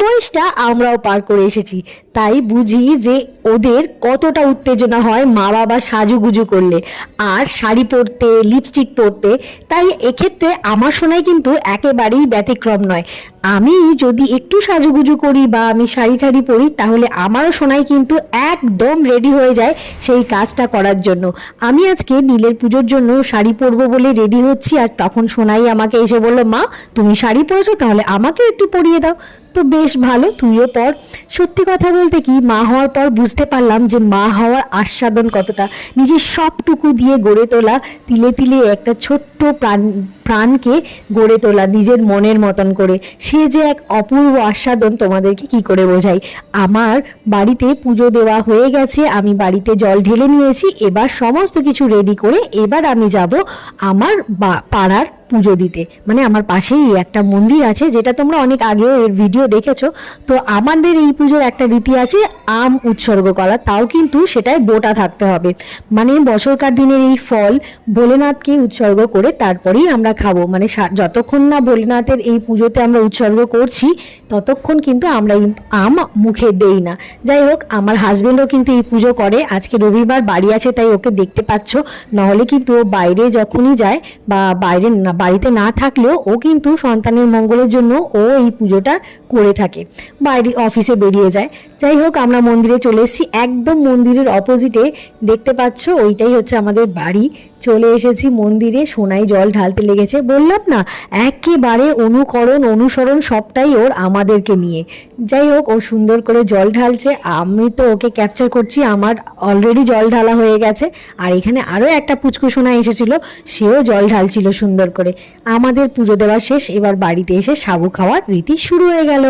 বয়সটা আমরাও পার করে এসেছি, তাই বুঝি যে ওদের কতটা উত্তেজনা হয় মা বাবা সাজুগুজু করলে আর শাড়ি পরতে, লিপস্টিক পরতে। তাই এক্ষেত্রে আমার সোনাই কিন্তু একেবারেই ব্যতিক্রম নয়। আমি যদি একটু সাজুগুজু করি বা আমি শাড়ি ঠাড়ি পরি, তাহলে আমারও সোনাই কিন্তু একদম রেডি হয়ে যায় সেই কাজটা করার জন্য। আমি আজকে নীলের পুজোর জন্য শাড়ি পরবো বলে রেডি হচ্ছি, আর তখন সোনাই আমাকে এসে বললো, মা তুমি শাড়ি পরেছো, তাহলে আমাকেও একটু পরিয়ে দাও। তো বেশ ভালো, তুইও পর। সত্যি কথা বলতে কি, মা হওয়ার পর বুঝতে পারলাম যে মা হওয়ার আস্বাদন কতটা। নিজের সবটুকু দিয়ে গড়ে তোলা, তিলে তিলে একটা ছোট্ট প্রাণকে গড়ে তোলা নিজের মনের মতন করে, সে যে এক অপূর্ব আস্বাদন তোমাদেরকে কি করে বোঝাই। আমার বাড়িতে পুজো দেওয়া হয়ে গেছে, আমি বাড়িতে জল ঢেলে নিয়েছি। এবার সমস্ত কিছু রেডি করে এবার আমি যাব আমার পাড়ার পুজো দিতে। মানে আমার পাশেই একটা মন্দির আছে, যেটা তোমরা অনেক আগেও এর ভিডিও দেখেছো। তো আমাদের এই পুজোর একটা রীতি আছে আম উৎসর্গ করা, তাও কিন্তু সেটাই বোটা থাকতে হবে। মানে বছরকার দিনের এই ফল ভোলেনাথকে উৎসর্গ করে তারপরেই আমরা খাবো। মানে যতক্ষণ না ভোলেনাথের এই পুজোতে আমরা উৎসর্গ করছি, ততক্ষণ কিন্তু আমরা এই আম মুখে দেই না। যাই হোক, আমার হাজবেন্ডও কিন্তু এই পুজো করে। আজকে রবিবার বাড়ি আছে, তাই ওকে দেখতে পাচ্ছ। নাহলে কিন্তু ও বাইরে যখনই যায় বা বাড়িতে না থাকলেও ও কিন্তু সন্তানের মঙ্গলের জন্য ও এই পুজোটা করে থাকে, বাইরে অফিসে বেরিয়ে যায়। যাই হোক, আমরা মন্দিরে চলে এসেছি, একদম মন্দিরের অপোজিটে দেখতে পাচ্ছ ওইটাই হচ্ছে আমাদের বাড়ি। চলে এসেছি মন্দিরে, সোনাই জল ঢালতে লেগেছে। বললাম না, একেবারে অনুসরণ সবটাই ওর আমাদেরকে নিয়ে। যাই হোক, ও সুন্দর করে জল ঢালছে, আমি তো ওকে ক্যাপচার করছি। আমার অলরেডি জল ঢালা হয়ে গেছে, আর এখানে আরও একটা পুচকু সোনা এসেছিল, সেও জল ঢালছিল সুন্দর করে। আমাদের পুজো দেওয়া শেষ, এবার বাড়িতে এসে সাবু খাওয়ার রীতি শুরু হয়ে গেল।